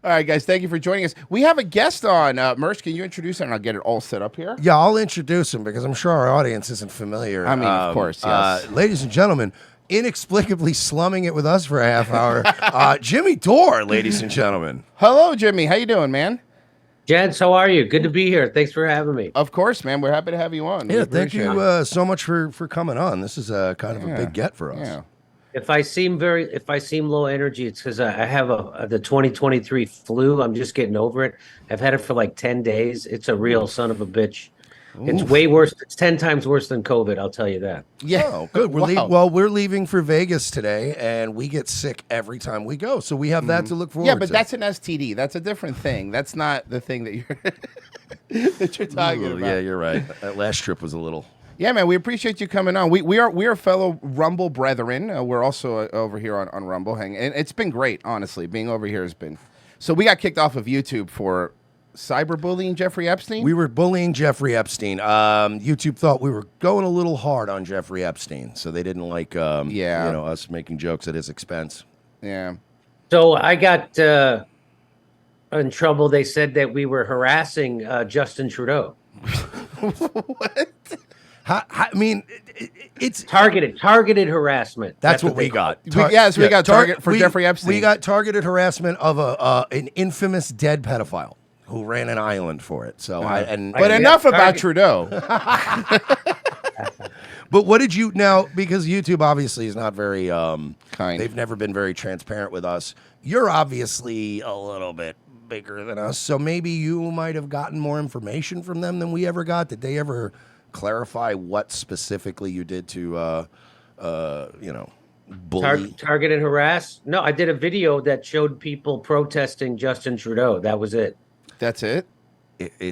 All right, guys, thank you for joining us. We have a guest on. Merch, can you introduce him? And I'll get it all set up here. Yeah, I'll introduce him because I'm sure our audience isn't familiar. I mean, of course, yes. Ladies and gentlemen, inexplicably slumming it with us for a half hour, Jimmy Dore, ladies and gentlemen. Hello, Jimmy. How you doing, man? Gents, how are you? Good to be here. Thanks for having me. Of course, man. We're happy to have you on. Yeah, thank you so much for coming on. This is kind of a big get for us. Yeah. If I seem low energy, it's because I have the 2023 flu. I'm just getting over it. I've had it for like 10 days. It's a real son of a bitch. It's way worse. It's 10 times worse than COVID. I'll tell you that. Yeah. Oh, good. We're leaving for Vegas today, and we get sick every time we go. So we have that to look forward to. Yeah, but that's an STD. That's a different thing. That's not the thing that you're talking about. Yeah, you're right. That last trip was a little. Yeah, man, we appreciate you coming on. We are fellow Rumble brethren. We're also over here on Rumble, and it's been great, honestly. Being over here has been. So we got kicked off of YouTube for cyberbullying Jeffrey Epstein. We were bullying Jeffrey Epstein. YouTube thought we were going a little hard on Jeffrey Epstein, so they didn't like us making jokes at his expense. Yeah. So I got in trouble. They said that we were harassing Justin Trudeau. What? I mean, it's targeted harassment. That's what we got. We got target for Jeffrey Epstein. We got targeted harassment of an infamous dead pedophile who ran an island for it. So enough about Trudeau. But what did you now? Because YouTube obviously is not very kind. They've never been very transparent with us. You're obviously a little bit bigger than us, so maybe you might have gotten more information from them than we ever got. Did they ever clarify what specifically you did to, bully? Target and harass? No, I did a video that showed people protesting Justin Trudeau. That was it. That's it?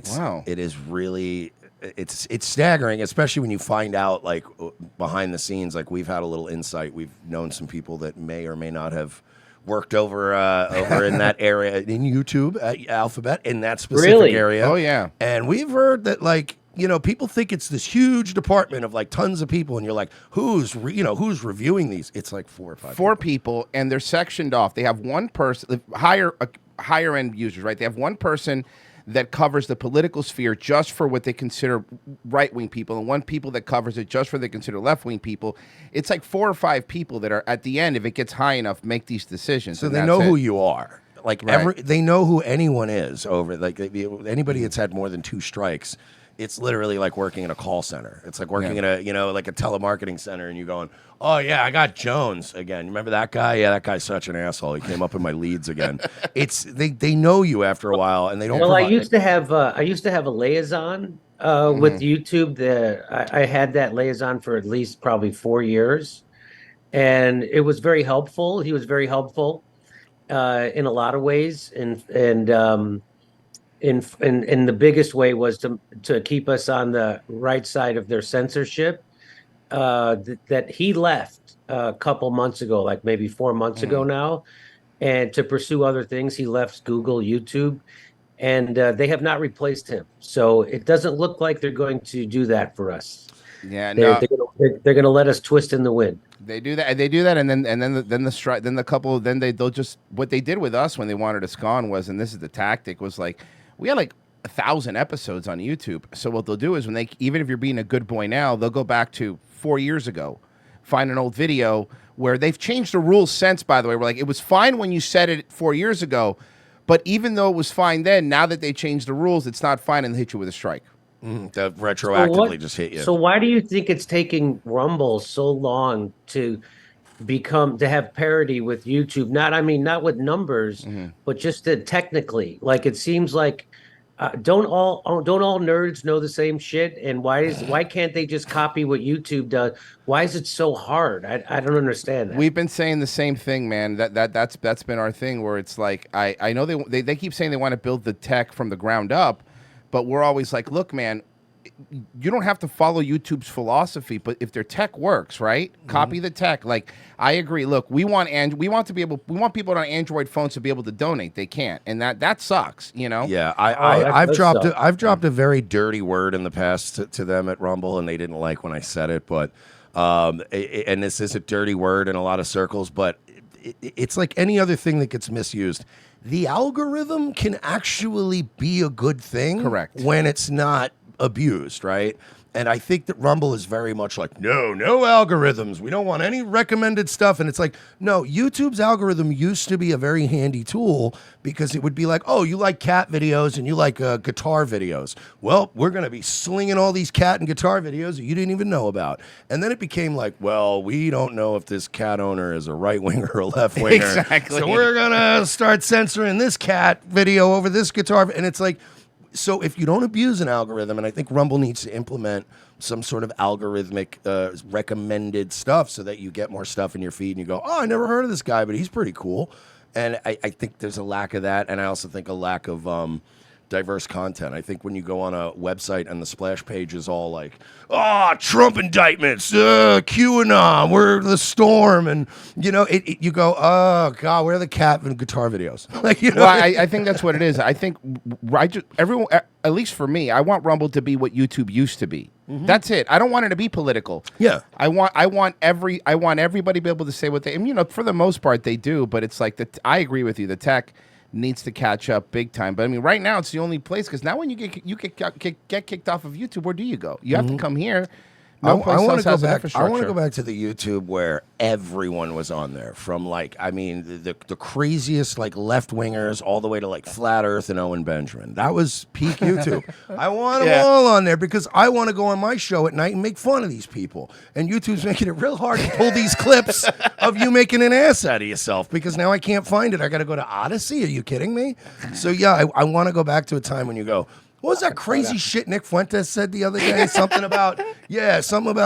Wow. It is really, it's staggering, especially when you find out, like, behind the scenes, like, we've had a little insight. We've known some people that may or may not have worked over in that area, in YouTube, at Alphabet, in that specific area. Oh, yeah. And we've heard that, like, people think it's this huge department of like tons of people, and you're like, who's reviewing these? It's like 4 or 5. 4 people, and they're sectioned off. They have one person, higher end users, right? They have one person that covers the political sphere just for what they consider right wing people, and one people that covers it just for what they consider left wing people. It's like 4 or 5 people that are at the end, if it gets high enough, make these decisions. So they know who you are. Like they know who anyone is over. Like anybody that's had more than 2 strikes. It's literally like working in a call center. It's like working in a, like a telemarketing center, and you're going, oh, yeah, I got Jones again. You remember that guy? Yeah, that guy's such an asshole. He came up in my leads again. They know you after a while, and they don't. Well, I used to have a liaison with YouTube. I had that liaison for at least probably 4 years, and it was very helpful. He was very helpful in a lot of ways, and the biggest way was to keep us on the right side of their censorship. That he left a couple months ago, like maybe 4 months ago now, and to pursue other things. He left Google, YouTube, and they have not replaced him. So it doesn't look like they're going to do that for us. Yeah, they're going to let us twist in the wind. They do that, and then the strike, then the couple, then they'll just, what they did with us when they wanted us gone was, and this is the tactic, was like, we had like 1,000 episodes on YouTube. So what they'll do is when even if you're being a good boy now, they'll go back to 4 years ago, find an old video where they've changed the rules since, by the way. We're like, it was fine when you said it 4 years ago, but even though it was fine then, now that they changed the rules, it's not fine, and they hit you with a strike. That retroactively just hit you. So why do you think it's taking Rumble so long to have parity with YouTube? Not with numbers, but just technically. Like, it seems like don't all nerds know the same shit? And why can't they just copy what YouTube does? Why is it so hard? I don't understand that. We've been saying the same thing, man. That's been our thing, where it's like, I know they keep saying they want to build the tech from the ground up, but we're always like, look, man, you don't have to follow YouTube's philosophy, but if their tech works, right? Copy the tech. Like, I agree. Look, we want people on Android phones to be able to donate. They can't, and that sucks, Yeah, I've dropped a very dirty word in the past to them at Rumble, and they didn't like when I said it. But and this is a dirty word in a lot of circles, but it's like any other thing that gets misused. The algorithm can actually be a good thing, correct, when it's not abused, right? And I think that Rumble is very much like, no algorithms. We don't want any recommended stuff. And it's like, no, YouTube's algorithm used to be a very handy tool because it would be like, oh, you like cat videos and you like guitar videos. Well, we're going to be slinging all these cat and guitar videos that you didn't even know about. And then it became like, well, we don't know if this cat owner is a right winger or a left winger. Exactly. So we're going to start censoring this cat video over this guitar. And it's like, so if you don't abuse an algorithm, and I think Rumble needs to implement some sort of algorithmic recommended stuff so that you get more stuff in your feed and you go, oh, I never heard of this guy, but he's pretty cool. And I think there's a lack of that. And I also think a lack of diverse content. I think when you go on a website and the splash page is all like, Trump indictments, QAnon, we're the storm. And, you know, you go, oh, God, where are the cat and guitar videos? Like, you know, well, I think that's what it is. I think everyone, at least for me, I want Rumble to be what YouTube used to be. Mm-hmm. That's it. I don't want it to be political. Yeah. I want everybody to be able to say what they, and, you know, for the most part they do, but it's like I agree with you. The tech needs to catch up big time. But I mean, right now it's the only place, because now when you get kicked off of YouTube, where do you go? You have to come here. No place else has an infrastructure. I want to go back to the YouTube where everyone was on there, from like, I mean, the craziest like left wingers all the way to like Flat Earth and Owen Benjamin. That was peak YouTube. I want them all on there because I want to go on my show at night and make fun of these people. And YouTube's making it real hard to pull these clips of you making an ass out of yourself, because now I can't find it. I got to go to Odyssey. Are you kidding me? So yeah, I want to go back to a time when you go, what was that crazy shit Nick Fuentes said the other day? Something about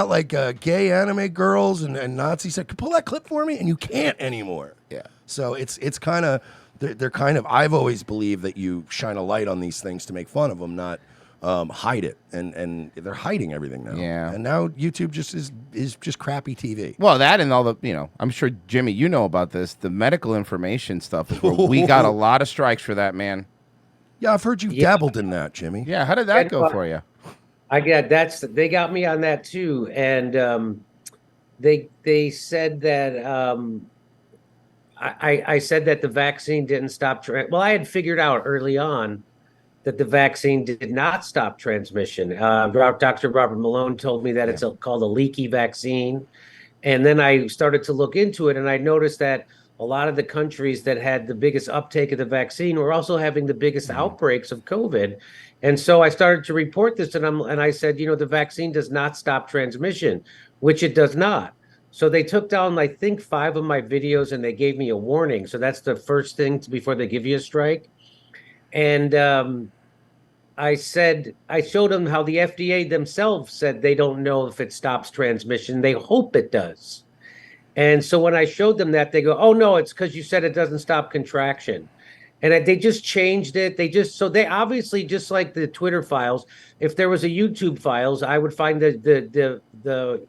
like gay anime girls and Nazis. Said, pull that clip for me, and you can't anymore. Yeah. So it's kind of they're kind of. I've always believed that you shine a light on these things to make fun of them, not hide it. And they're hiding everything now. Yeah. And now YouTube just is just crappy TV. Well, that and all the, you know, I'm sure Jimmy, you know about this. The medical information stuff is where we got a lot of strikes for that, man. Yeah, I've heard you've dabbled in that, Jimmy. Yeah, how did that go for you? They got me on that too, and they said that I said that the vaccine didn't stop. Well, I had figured out early on that the vaccine did not stop transmission. Dr. Robert Malone told me that it's called a leaky vaccine, and then I started to look into it, and I noticed that a lot of the countries that had the biggest uptake of the vaccine were also having the biggest outbreaks of COVID. And so I started to report this, and I said, you know, the vaccine does not stop transmission, which it does not. So they took down, I think, 5 of my videos, and they gave me a warning. So that's the first thing before they give you a strike. And I showed them how the FDA themselves said they don't know if it stops transmission. They hope it does. And so when I showed them that, they go, oh, no, it's because you said it doesn't stop contraction. And they just changed it. They obviously, just like the Twitter files, if there was a YouTube files, I would find the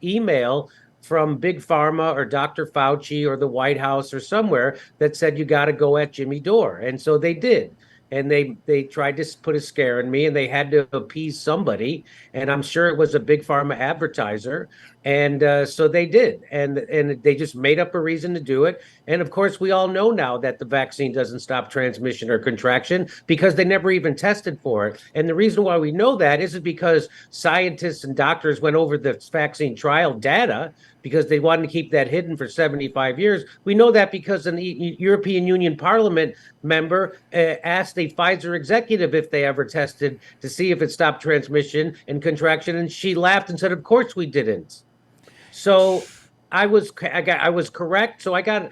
email from Big Pharma or Dr. Fauci or the White House or somewhere that said you got to go at Jimmy Dore. And so they did. And they tried to put a scare in me, and they had to appease somebody. And I'm sure it was a Big Pharma advertiser. And so they did. And they just made up a reason to do it. And of course, we all know now that the vaccine doesn't stop transmission or contraction because they never even tested for it. And the reason why we know that is because scientists and doctors went over the vaccine trial data because they wanted to keep that hidden for 75 years. We know that because an European Union Parliament member asked a Pfizer executive if they ever tested to see if it stopped transmission and contraction, and she laughed and said, "Of course we didn't." So I was correct. So I got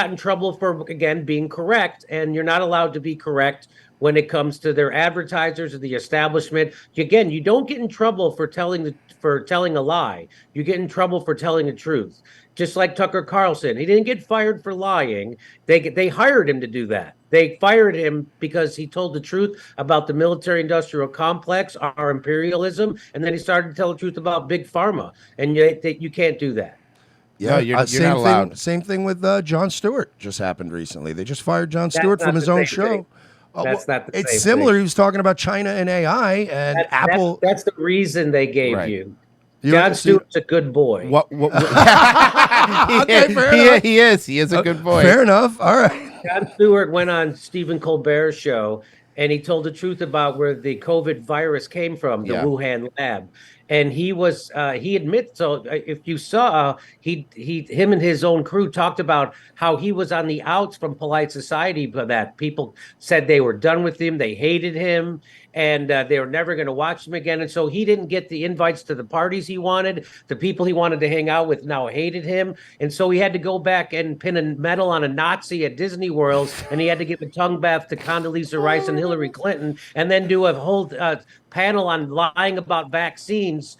in trouble for, again, being correct, and you're not allowed to be correct when it comes to their advertisers or the establishment. Again, you don't get in trouble for telling a lie. You get in trouble for telling the truth. Just like Tucker Carlson, he didn't get fired for lying. They hired him to do that. They fired him because he told the truth about the military-industrial complex, our imperialism, and then he started to tell the truth about Big Pharma. And you can't do that. Yeah, no, you're not allowed. Same thing with Jon Stewart just happened recently. They just fired Jon Stewart from his own show. That's not the same It's similar. thing. He was talking about China and AI and Apple. That's the reason they gave you. Jon Stewart's a good boy. Okay, he is. He is a good boy. Fair enough. All right. Jon Stewart went on Stephen Colbert's show, and he told the truth about where the COVID virus came from, the Wuhan lab. And he admits, so if you saw, him and his own crew talked about how he was on the outs from polite society, but that people said they were done with him, they hated him, and they were never going to watch him again. And so he didn't get the invites to the parties he wanted. The people he wanted to hang out with now hated him. And so he had to go back and pin a medal on a Nazi at Disney World, and he had to give a tongue bath to Condoleezza Rice and Hillary Clinton, and then do a whole panel on lying about vaccines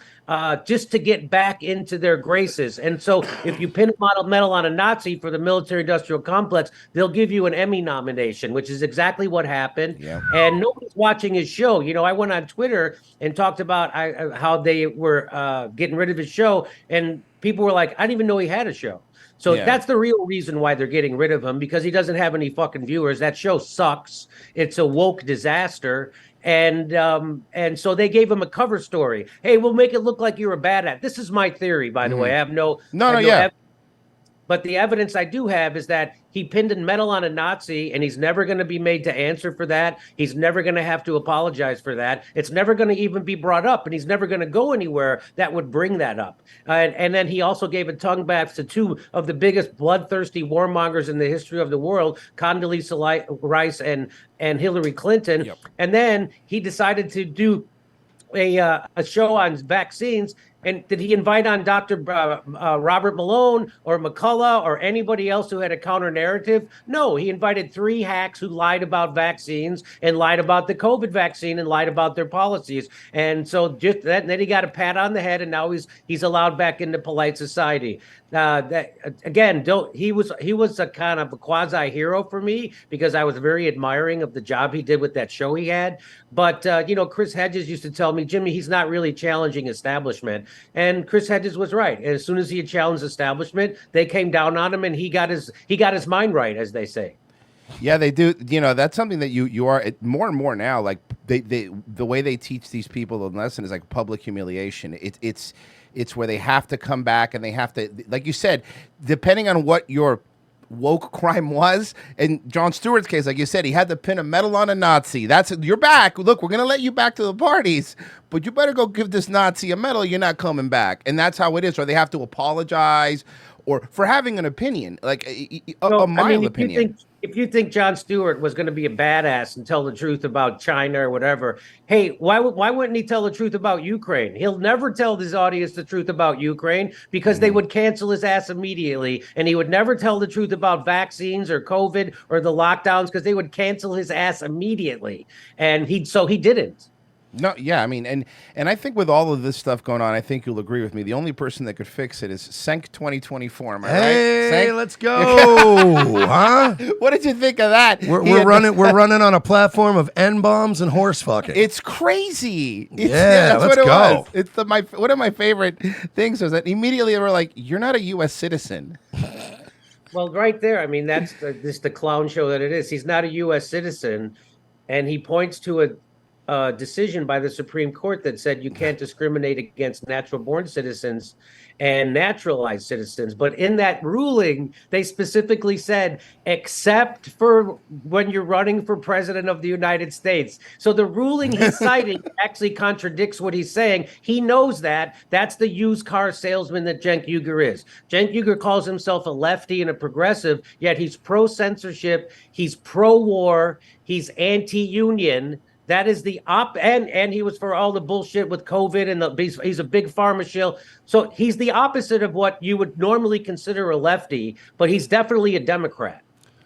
just to get back into their graces. And so if you pin a medal on a Nazi for the military-industrial complex, they'll give you an Emmy nomination, which is exactly what happened. Yeah. And nobody's watching his show. You know, I went on Twitter and talked about how they were getting rid of his show, and people were like, I didn't even know he had a show. So that's the real reason why they're getting rid of him, because he doesn't have any fucking viewers. That show sucks. It's a woke disaster. And so they gave him a cover story. Hey, we'll make it look like you're a badass. This is my theory, by the way. I have no but the evidence I do have is that he pinned a medal on a Nazi, and he's never going to be made to answer for that. He's never going to have to apologize for that. It's never going to even be brought up, and he's never going to go anywhere that would bring that up. And then he also gave a tongue bath to two of the biggest bloodthirsty warmongers in the history of the world, Condoleezza Rice and Hillary Clinton. Yep. And then he decided to do a show on vaccines. And did he invite on Dr. Robert Malone or McCullough or anybody else who had a counter narrative? No, he invited three hacks who lied about vaccines and lied about the COVID vaccine and lied about their policies. And so just that, and then he got a pat on the head, and now he's allowed back into polite society. He was a kind of a quasi hero for me, because I was very admiring of the job he did with that show he had. But Chris Hedges used to tell me, Jimmy, he's not really challenging establishment. And Chris Hedges was right. As soon as he had challenged establishment, they came down on him, and he got his mind right, as they say. Yeah, they do. You know, that's something that you are more and more now. Like the way they teach these people the lesson is like public humiliation. It's where they have to come back, and they have to, like you said, depending on what your woke crime was. In Jon Stewart's case, like you said, he had to pin a medal on a Nazi. You're back. Look, we're going to let you back to the parties, but you better go give this Nazi a medal. You're not coming back. And that's how it is. Or they have to apologize or for having an opinion, like a mild opinion. If you think Jon Stewart was going to be a badass and tell the truth about China or whatever, hey, why wouldn't he tell the truth about Ukraine? He'll never tell his audience the truth about Ukraine, because they would cancel his ass immediately. And he would never tell the truth about vaccines or COVID or the lockdowns, because they would cancel his ass immediately. And he didn't. No, yeah, I mean, and I think with all of this stuff going on, I think you'll agree with me. The only person that could fix it is Senk 2024. Am I right? Hey, let's go! Huh? What did you think of that? We're running on a platform of N-bombs and horse fucking. It's crazy. Let's go. It's one of my favorite things was that immediately they were like, "You're not a U.S. citizen." Well, right there. I mean, that's the clown show that it is. He's not a U.S. citizen, and he points to a decision by the Supreme Court that said you can't discriminate against natural-born citizens and naturalized citizens. But in that ruling, they specifically said, except for when you're running for president of the United States. So the ruling he's citing actually contradicts what he's saying. He knows that. That's the used car salesman that Cenk Uygur is. Cenk Uygur calls himself a lefty and a progressive, yet he's pro-censorship, he's pro-war, he's anti-union. That is the and he was for all the bullshit with COVID, and he's a big pharma shill. So he's the opposite of what you would normally consider a lefty, but he's definitely a Democrat.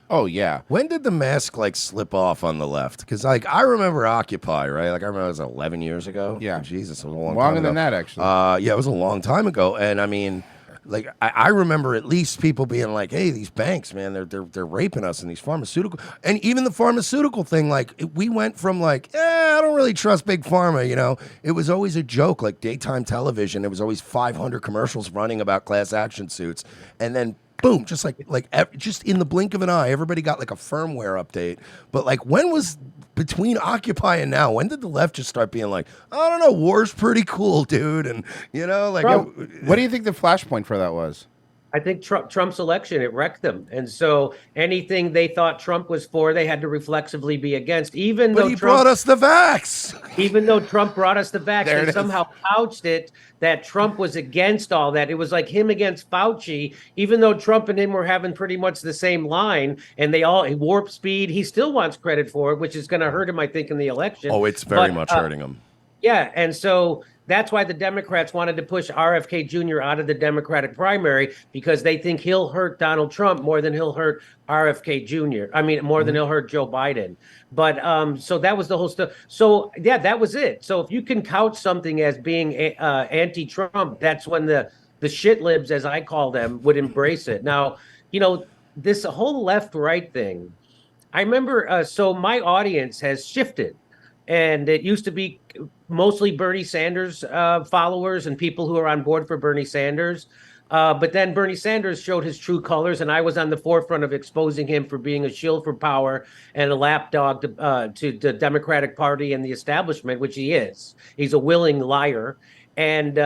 Oh yeah. When did the mask slip off on the left? Because I remember Occupy, right? Like I remember it was 11 years ago. Yeah. Jesus, it was a long time longer ago. than that actually. Yeah, it was a long time ago, and I mean. Like I remember at least people being like, "Hey, these banks, man, they're raping us," and these pharmaceutical, and even the pharmaceutical thing. Like we went from like, I don't really trust big pharma. You know, it was always a joke. Like daytime television, there was always 500 commercials running about class action suits, and then boom, just in the blink of an eye, everybody got like a firmware update. But like, when was between Occupy and now, when did the left just start being like, I don't know, war's pretty cool, dude, and like, what do you think the flashpoint for that was? I think Trump's election, it wrecked them. And so anything they thought Trump was for, they had to reflexively be against. But he brought us the vax. Even though Trump brought us the vax, they somehow couched it that Trump was against all that. It was like him against Fauci, even though Trump and him were having pretty much the same line, and they all warp speed. He still wants credit for it, which is going to hurt him, I think, in the election. Oh, it's very much hurting him. Yeah, and so that's why the Democrats wanted to push RFK Jr. out of the Democratic primary, because they think he'll hurt Donald Trump more than he'll hurt RFK Jr. I mean, more than he'll hurt Joe Biden. But so that was the whole stuff. So, yeah, that was it. So if you can couch something as being anti-Trump, that's when the shit libs, as I call them, would embrace it. Now, this whole left-right thing, I remember, so my audience has shifted. And it used to be mostly Bernie Sanders followers and people who are on board for Bernie Sanders. But then Bernie Sanders showed his true colors, and I was on the forefront of exposing him for being a shield for power and a lapdog to the Democratic Party and the establishment, which he is. He's a willing liar, and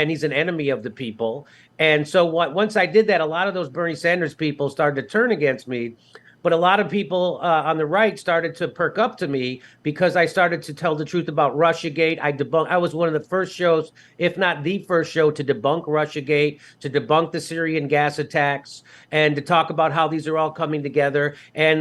he's an enemy of the people. And so once I did that, a lot of those Bernie Sanders people started to turn against me. But a lot of people on the right started to perk up to me because I started to tell the truth about Russiagate. I was one of the first shows, if not the first show, to debunk Russiagate, to debunk the Syrian gas attacks, and to talk about how these are all coming together. And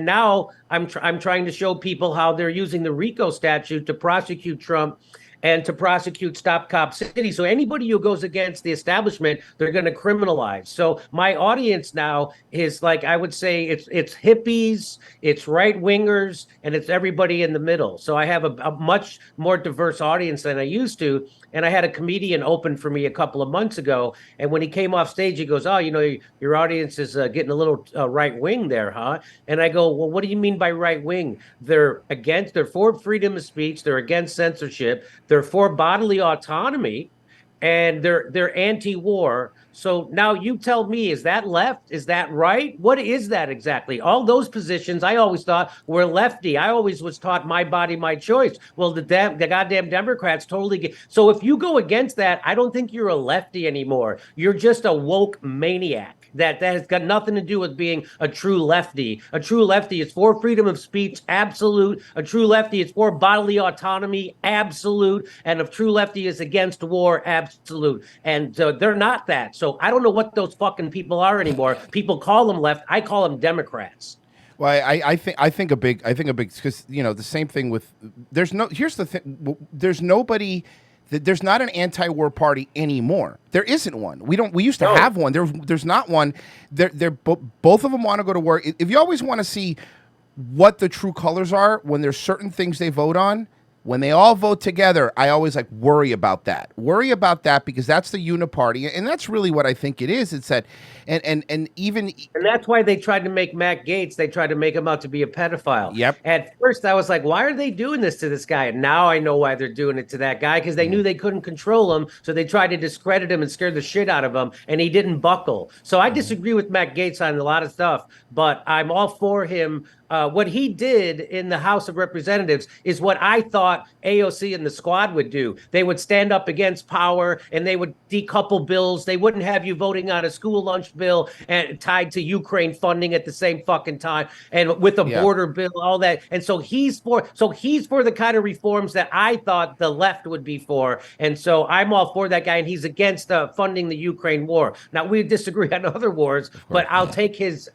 now I'm trying to show people how they're using the RICO statute to prosecute Trump and to prosecute Stop Cop City. So anybody who goes against the establishment, they're going to criminalize. So my audience now is, like, I would say it's hippies, it's right-wingers, and it's everybody in the middle. So I have a much more diverse audience than I used to. And I had a comedian open for me a couple of months ago. And when he came off stage, he goes, "Oh, your audience is getting a little right-wing there, huh?" And I go, "Well, what do you mean by right-wing?" They're for freedom of speech. They're against censorship. They're for bodily autonomy, and they're anti-war. So now you tell me, is that left? Is that right? What is that exactly? All those positions I always thought were lefty. I always was taught my body, my choice. Well, the goddamn Democrats totally get. So if you go against that, I don't think you're a lefty anymore. You're just a woke maniac. That has got nothing to do with being a true lefty. A true lefty is for freedom of speech, absolute. A true lefty is for bodily autonomy, absolute. And a true lefty is against war, absolute. And they're not that. So I don't know what those fucking people are anymore. People call them left. I call them Democrats. Well, I think a big because the same thing with here's the thing, there's nobody. There's not an anti-war party anymore. There isn't one. We used to have one. There's not one. Both of them want to go to war. If you always want to see what the true colors are, when there's certain things they vote on, when they all vote together, I always worry about that. Worry about that because that's the uniparty, and that's really what I think it is. It's that, and that's why they tried to make Matt Gaetz. They tried to make him out to be a pedophile. Yep. At first, I was like, why are they doing this to this guy? And now I know why they're doing it to that guy, because they knew they couldn't control him, so they tried to discredit him and scare the shit out of him, and he didn't buckle. So I disagree with Matt Gaetz on a lot of stuff, but I'm all for him. What he did in the House of Representatives is what I thought AOC and the squad would do. They would stand up against power, and they would decouple bills. They wouldn't have you voting on a school lunch bill and tied to Ukraine funding at the same fucking time, and with a border bill, all that. And so he's for the kind of reforms that I thought the left would be for. And so I'm all for that guy, and he's against funding the Ukraine war. Now, we disagree on other wars, but I'll take his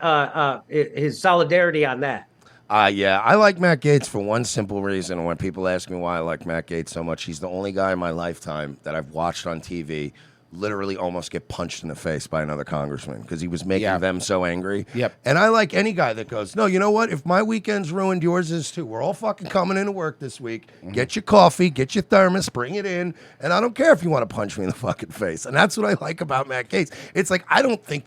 solidarity on that. Yeah, I like Matt Gaetz for one simple reason. When people ask me why I like Matt Gaetz so much, he's the only guy in my lifetime that I've watched on TV literally almost get punched in the face by another congressman because he was making them so angry. Yep. And I like any guy that goes, no, you know what? If my weekend's ruined, yours is too. We're all fucking coming into work this week. Mm-hmm. Get your coffee, get your thermos, bring it in. And I don't care if you want to punch me in the fucking face. And that's what I like about Matt Gaetz. It's like, I don't think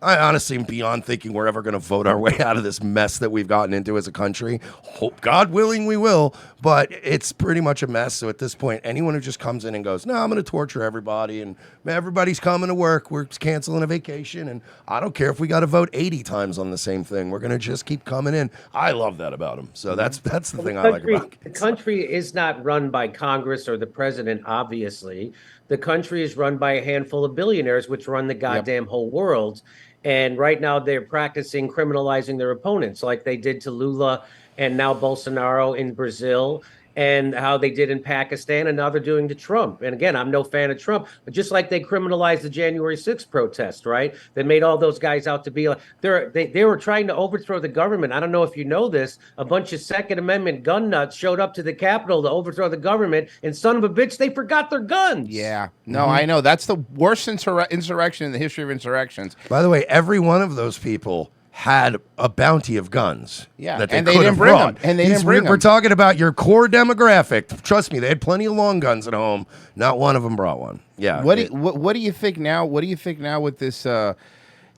I honestly am beyond thinking we're ever going to vote our way out of this mess that we've gotten into as a country. Hope, God willing, we will. But it's pretty much a mess. So at this point, anyone who just comes in and goes, no, I'm going to torture everybody and everybody's coming to work. We're canceling a vacation, and I don't care if we got to vote 80 times on the same thing. We're gonna just keep coming in. I love that about him. So that's the thing I like about it. The country is not run by Congress or the president, obviously. The country is run by a handful of billionaires, which run the goddamn whole world. And right now they're practicing criminalizing their opponents, like they did to Lula and now Bolsonaro in Brazil, and how they did in Pakistan, and now they're doing to Trump. And again, I'm no fan of Trump, but just like they criminalized the January 6th protest, right? They made all those guys out to be like they were trying to overthrow the government. I don't know if you know this. A bunch of Second Amendment gun nuts showed up to the Capitol to overthrow the government, and son of a bitch, they forgot their guns. Yeah, no, I know that's the worst insurrection in the history of insurrections. By the way, every one of those people had a bounty of guns. Yeah, that they and they didn't bring them. And they didn't bring them. We're talking about your core demographic. Trust me, they had plenty of long guns at home. Not one of them brought one. Yeah. What do you think now? What do you think now with this?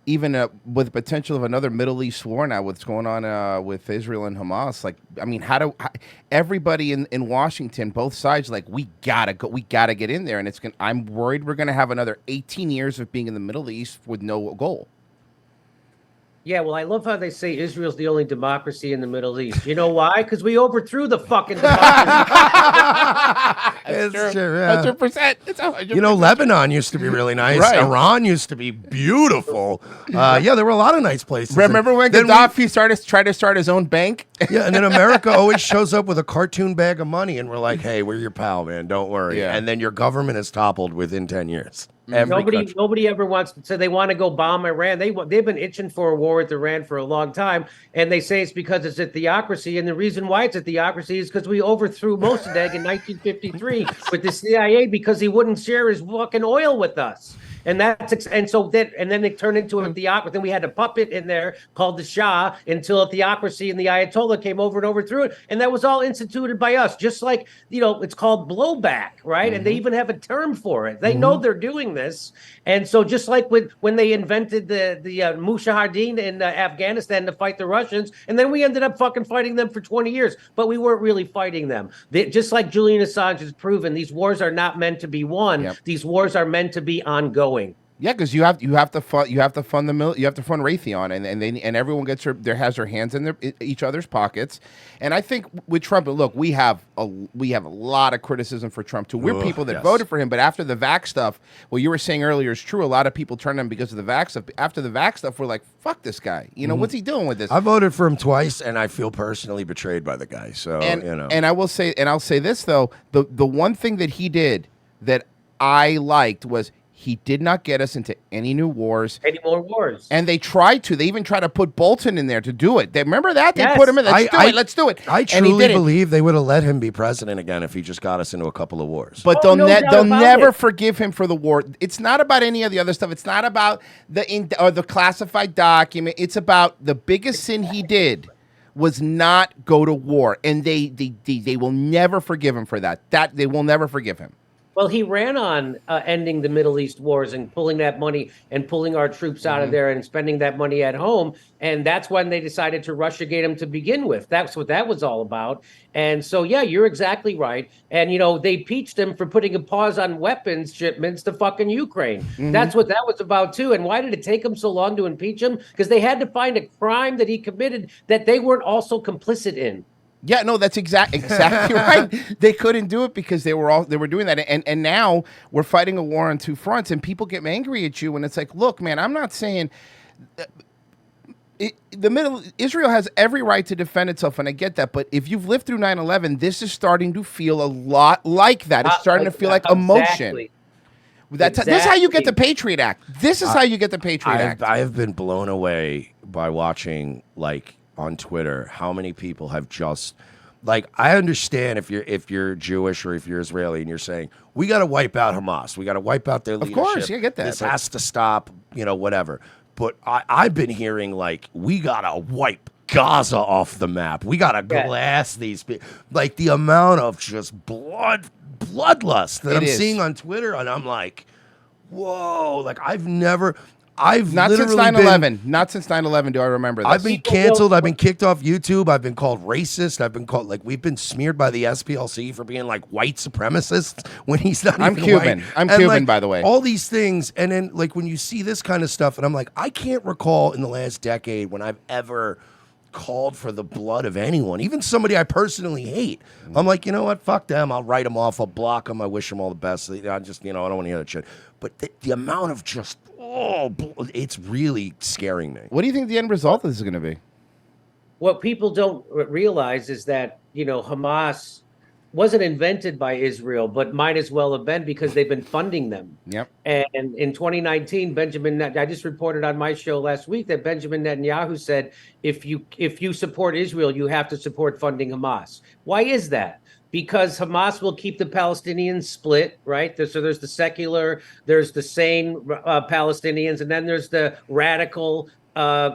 Even with the potential of another Middle East war now, what's going on with Israel and Hamas? Like, I mean, everybody in Washington, both sides, like, we gotta get in there, and I'm worried we're gonna have another 18 years of being in the Middle East with no goal. Yeah, well, I love how they say Israel's the only democracy in the Middle East. You know why? Because we overthrew the fucking democracy. It's true, 100%. It's 100%. You know, Lebanon used to be really nice. Right. Iran used to be beautiful. Yeah, there were a lot of nice places. Remember when Gaddafi tried to start his own bank? Yeah, and then America always shows up with a cartoon bag of money, and we're like, hey, we're your pal, man. Don't worry. Yeah. And then your government is toppled within 10 years. Nobody ever wants to say they want to go bomb Iran. They've been itching for a war with Iran for a long time, and they say it's because it's a theocracy. And the reason why it's a theocracy is because we overthrew Mossadegh in 1953 with the CIA because he wouldn't share his fucking oil with us. And then they turned into a theocracy. Then we had a puppet in there called the Shah until a theocracy and the Ayatollah came over and overthrew it. And that was all instituted by us. Just like, it's called blowback, right? And they even have a term for it. They know they're doing this. And so just like when they invented the Mujahideen in Afghanistan to fight the Russians, and then we ended up fucking fighting them for 20 years, but we weren't really fighting them. Just like Julian Assange has proven, these wars are not meant to be won. Yep. These wars are meant to be ongoing. Yeah, because you have to fund Raytheon, and everyone has their hands in each other's pockets. And I think with Trump, look, we have a lot of criticism for Trump too. We're people that voted for him, but after the vax stuff, what you were saying earlier is true. A lot of people turned on him because of the vax stuff. After the vax stuff, we're like, fuck this guy. What's he doing with this? I voted for him twice, and I feel personally betrayed by the guy. So and I will say, and I'll say this though, the one thing that he did that I liked was, he did not get us into any new wars. Any more wars. And they tried to. They even tried to put Bolton in there to do it. Remember that? They put him in. Let's do it. I truly believe they would have let him be president again if he just got us into a couple of wars. But they'll never forgive him for the war. It's not about any of the other stuff. It's not about the classified document. It's about the biggest sin he did was not go to war. And they will never forgive him for that. They will never forgive him. Well, he ran on ending the Middle East wars and pulling that money and pulling our troops out of there and spending that money at home. And that's when they decided to Russiagate him to begin with. That's what that was all about. And so, yeah, you're exactly right. And, they impeached him for putting a pause on weapons shipments to fucking Ukraine. That's what that was about, too. And why did it take them so long to impeach him? Because they had to find a crime that he committed that they weren't also complicit in. Yeah, no, that's exactly right. They couldn't do it because they were doing that, and now we're fighting a war on two fronts, and people get angry at you, and it's like, look, man, I'm not saying Israel has every right to defend itself, and I get that, but if you've lived through 9/11, this is starting to feel a lot like that. It's starting to feel like emotion. This is how you get the Patriot Act. This is how you get the Patriot Act. I have been blown away by watching, on Twitter, how many people have just I understand if you're Jewish or if you're Israeli and you're saying we got to wipe out Hamas, we got to wipe out their leadership. Of course, you get that. This has to stop, whatever. But I've been hearing we got to wipe Gaza off the map. We got to glass these people. The amount of just bloodlust that I'm seeing on Twitter, and I'm like, whoa! I've never. I've not since literally 9/11. Not since 9/11 do I remember this. I've been canceled. I've been kicked off YouTube. I've been called racist. I've been called like we've been smeared by the SPLC for being like white supremacists when he's not. I'm even Cuban. White. I'm and, Cuban, like, by the way. All these things, and then like when you see this kind of stuff, and I'm like, I can't recall in the last decade when I've ever called for the blood of anyone, even somebody I personally hate. I'm like, you know what? Fuck them. I'll write them off. I'll block them. I wish them all the best. I just, I don't want to hear that shit. But the amount of just, it's really scaring me. What do you think the end result of this is going to be? What people don't realize is that, Hamas wasn't invented by Israel, but might as well have been because they've been funding them. Yep. And in 2019, I just reported on my show last week that Benjamin Netanyahu said, if you support Israel, you have to support funding Hamas. Why is that? Because Hamas will keep the Palestinians split, right? So there's the secular, there's the sane Palestinians, and then there's the radical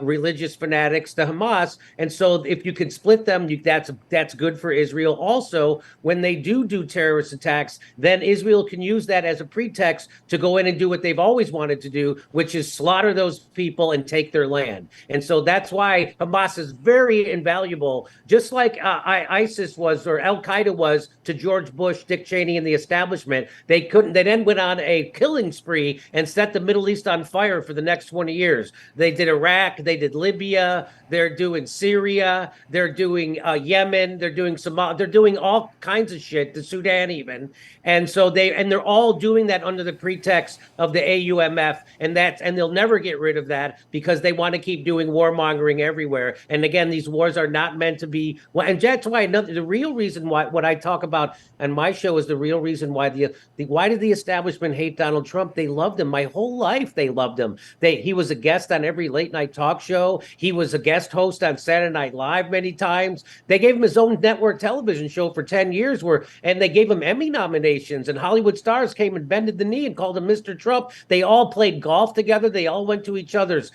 religious fanatics, the Hamas. And so if you can split them, that's good for Israel. Also, when they do terrorist attacks, then Israel can use that as a pretext to go in and do what they've always wanted to do, which is slaughter those people and take their land. And so that's why Hamas is very invaluable, just like ISIS was, or Al-Qaeda was to George Bush, Dick Cheney, and the establishment. They then went on a killing spree and set the Middle East on fire for the next 20 years. They did Iraq, they did Libya, they're doing Syria, they're doing Yemen, they're doing Somalia, they're doing all kinds of shit, the Sudan even. And so they're all doing that under the pretext of the AUMF, and they'll never get rid of that because they want to keep doing warmongering everywhere. And again, these wars are not meant to be, and that's why the real reason why what I talk about on my show is the real reason why why did the establishment hate Donald Trump? They loved him. My whole life they loved him. He was a guest on every late night talk show. He was a guest host on Saturday Night Live many times. They gave him his own network television show for 10 years and they gave him Emmy nominations, and Hollywood stars came and bended the knee and called him Mr. Trump. They all played golf together. They all went to each other's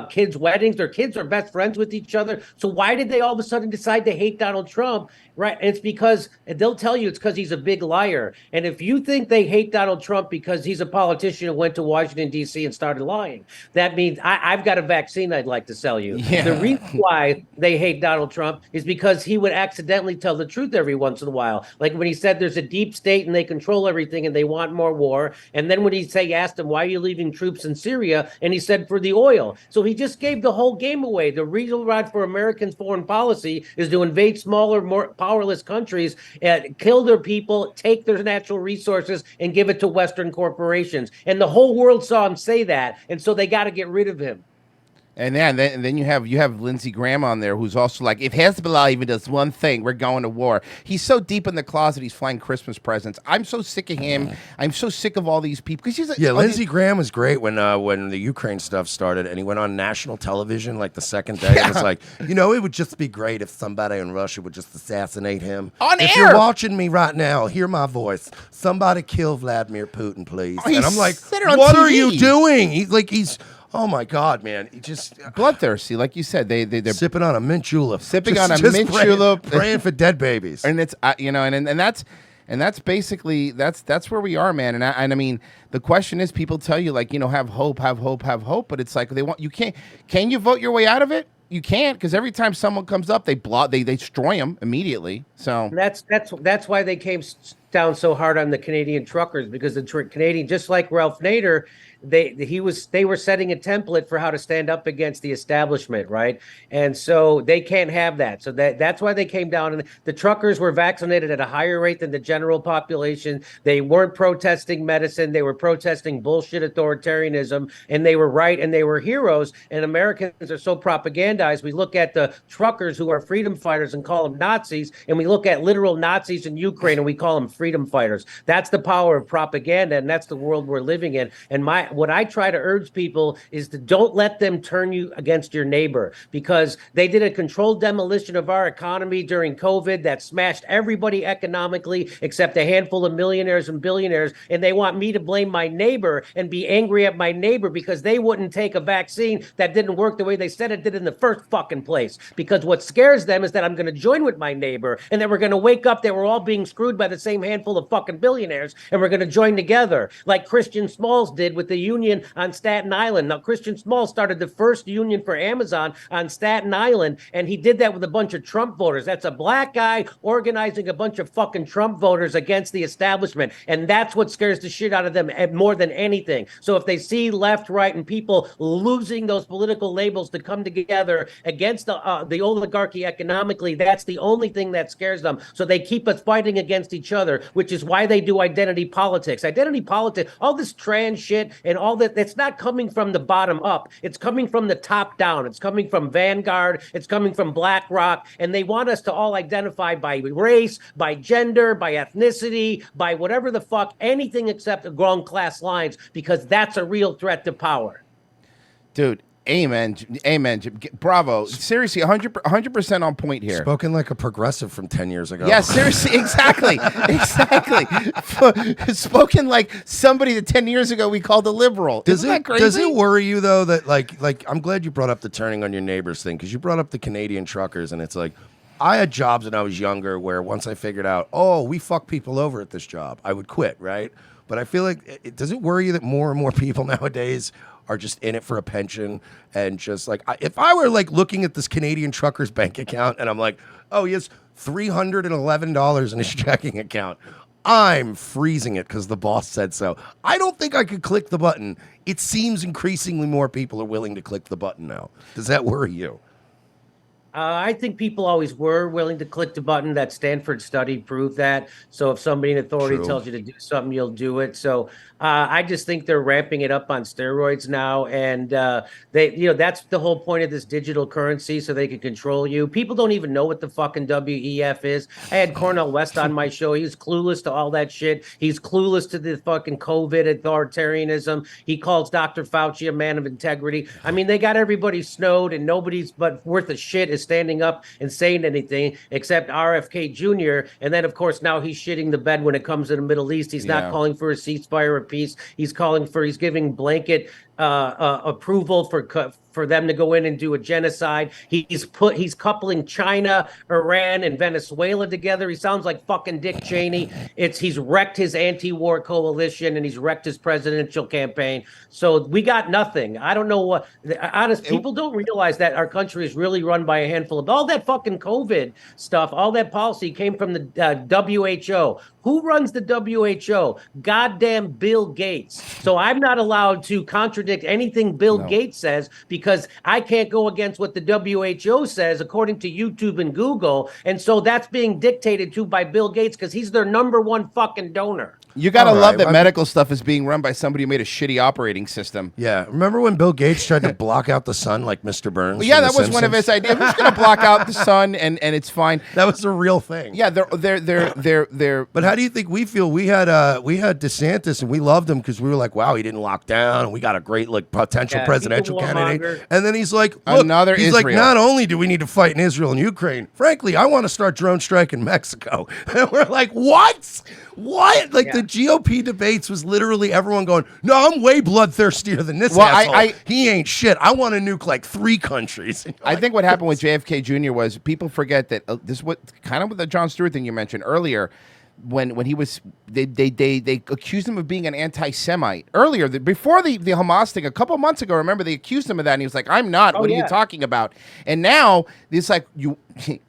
kids' weddings. Their kids are best friends with each other. So why did they all of a sudden decide to hate Donald Trump? Right. And it's because they'll tell you it's because he's a big liar. And if you think they hate Donald Trump because he's a politician who went to Washington, D.C. and started lying, that means I've got a vaccine I'd like to sell you. Yeah. The reason why they hate Donald Trump is because he would accidentally tell the truth every once in a while. Like when he said there's a deep state and they control everything and they want more war. And then when he asked him, why are you leaving troops in Syria? And he said, for the oil. So he just gave the whole game away. The real rod for American foreign policy is to invade smaller, more powerless countries, kill their people, take their natural resources, and give it to Western corporations. And the whole world saw him say that, and so they got to get rid of him. And then you have Lindsey Graham on there, who's also like, if Hezbollah even does one thing, we're going to war. He's so deep in the closet, he's flying Christmas presents. I'm so sick of him. I'm so sick of all these people. Because Lindsey Graham was great when the Ukraine stuff started, and he went on national television like the second day. Yeah. And it's like, it would just be great if somebody in Russia would just assassinate him. If you're watching me right now, hear my voice. Somebody kill Vladimir Putin, please. And I'm like, what are you doing? He's oh my God, man! He just bloodthirsty, like you said. They're sipping on a mint julep, praying for dead babies, and it's and that's basically that's where we are, man. And I mean, the question is, people tell you like have hope, but it's like can you vote your way out of it? You can't, because every time someone comes up, they destroy them immediately. So that's why they came down so hard on the Canadian truckers, because the Canadian, just like Ralph Nader, they were setting a template for how to stand up against the establishment, right? And so they can't have that. So that's why they came down. And the truckers were vaccinated at a higher rate than the general population. They weren't protesting medicine. They were protesting bullshit authoritarianism, and they were right, and they were heroes. And Americans are so propagandized. We look at the truckers who are freedom fighters and call them Nazis, and we look at literal Nazis in Ukraine and we call them freedom fighters. That's the power of propaganda, and that's the world we're living in. And what I try to urge people is to don't let them turn you against your neighbor, because they did a controlled demolition of our economy during COVID that smashed everybody economically except a handful of millionaires and billionaires. And they want me to blame my neighbor and be angry at my neighbor because they wouldn't take a vaccine that didn't work the way they said it did in the first fucking place. Because what scares them is that I'm going to join with my neighbor and that we're going to wake up that we're all being screwed by the same handful of fucking billionaires and we're going to join together like Christian Smalls did with the union on Staten Island. Now, Christian Smalls started the first union for Amazon on Staten Island, and he did that with a bunch of Trump voters. That's a black guy organizing a bunch of fucking Trump voters against the establishment, and that's what scares the shit out of them more than anything. So if they see left, right, and people losing those political labels to come together against the oligarchy economically, that's the only thing that scares them. So they keep us fighting against each other, which is why they do identity politics. Identity politics, all this trans shit and all that, it's not coming from the bottom up. It's coming from the top down. It's coming from Vanguard. It's coming from BlackRock. And they want us to all identify by race, by gender, by ethnicity, by whatever the fuck, anything except wrong class lines, because that's a real threat to power. Dude, amen. Bravo. Seriously, 100% on point here. Spoken like a progressive from 10 years ago. Yeah, seriously, exactly. Spoken like somebody that 10 years ago we called a liberal. Isn't that crazy? Does it worry you, though, that, like I'm glad you brought up the turning on your neighbors thing, because you brought up the Canadian truckers, and it's like, I had jobs when I was younger where once I figured out, oh, we fuck people over at this job, I would quit, right? But I feel like, does it worry you that more and more people nowadays are just in it for a pension and just like, if I were like looking at this Canadian trucker's bank account and I'm like, oh, he has $311 in his checking account, I'm freezing it because the boss said so. I don't think I could click the button. It seems increasingly more people are willing to click the button now. Does that worry you? I think people always were willing to click the button. That Stanford study proved that. So if somebody in authority tells you to do something, you'll do it. So I just think they're ramping it up on steroids now. And that's the whole point of this digital currency, so they can control you. People don't even know what the fucking WEF is. I had Cornel West on my show. He's clueless to all that shit. He's clueless to the fucking COVID authoritarianism. He calls Dr. Fauci a man of integrity. I mean, they got everybody snowed, and nobody's but worth a shit is standing up and saying anything except RFK Jr. And then, of course, now he's shitting the bed when it comes to the Middle East. He's not calling for a ceasefire or peace. He's giving blanket approval for them to go in and do a genocide. He's coupling China, Iran, and Venezuela together. He sounds like fucking Dick Cheney. He's wrecked his anti-war coalition and he's wrecked his presidential campaign. So we got nothing. I don't know what. Honest, people don't realize that our country is really run by a handful of all that fucking COVID stuff. All that policy came from the WHO. Who runs the WHO? Goddamn Bill Gates. So I'm not allowed to contradict anything Bill Gates says because I can't go against what the WHO says according to YouTube and Google. And so that's being dictated to by Bill Gates because he's their number one fucking donor. You gotta love that medical stuff is being run by somebody who made a shitty operating system. Yeah, remember when Bill Gates tried to block out the sun like Mr. Burns? Well, yeah, that was one of his ideas. Who's gonna block out the sun and it's fine? That was a real thing. Yeah, they're. But how do you think we feel? We had DeSantis and we loved him because we were like, wow, he didn't lock down and we got a great potential presidential candidate. And then he's like, look, he's like, not only do we need to fight in Israel and Ukraine, frankly, I want to start drone strike in Mexico. And we're like, what? Like the GOP debates was literally everyone going, no, I'm way bloodthirstier than this asshole. He ain't shit. I want to nuke like 3 countries. I think what happened with JFK Jr. was people forget that this is what kind of with the Jon Stewart thing you mentioned earlier. When he was, they accused him of being an anti-Semite earlier, before the Hamas thing a couple months ago. Remember, they accused him of that, and he was like, "I'm not. What are you talking about?" And now it's like you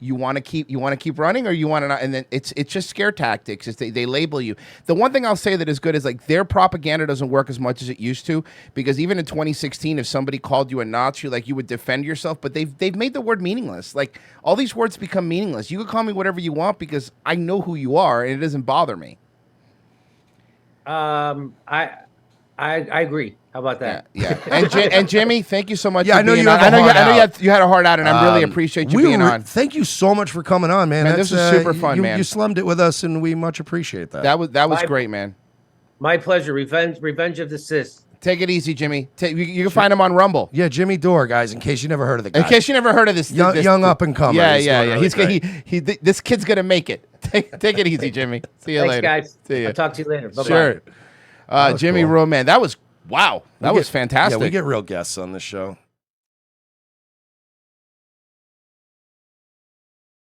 want to keep running, or you want to not, and then it's just scare tactics. They label you. The one thing I'll say that is good is like their propaganda doesn't work as much as it used to, because even in 2016, if somebody called you a Nazi, like you would defend yourself, but they've made the word meaningless. Like all these words become meaningless. You can call me whatever you want because I know who you are, and it doesn't bother me. I agree. How about that? Yeah. And Jimmy, thank you so much. Yeah, for I know being you. On. I know you had a heart out, and I really appreciate you being on. Thank you so much for coming on, man. This was super fun, man. You slummed it with us, and we much appreciate that. That was great, man. My pleasure. Revenge of the Cis. Take it easy, Jimmy. You can find him on Rumble. Yeah, Jimmy Dore, guys. In case you never heard of the guy. In case you never heard of this young up and coming. Yeah. This kid's gonna make it. Take it easy, Jimmy. See you later. Thanks, guys. See you. I'll talk to you later. Bye-bye. Sure. Jimmy cool. Roman, that was fantastic. Yeah, we get real guests on this show.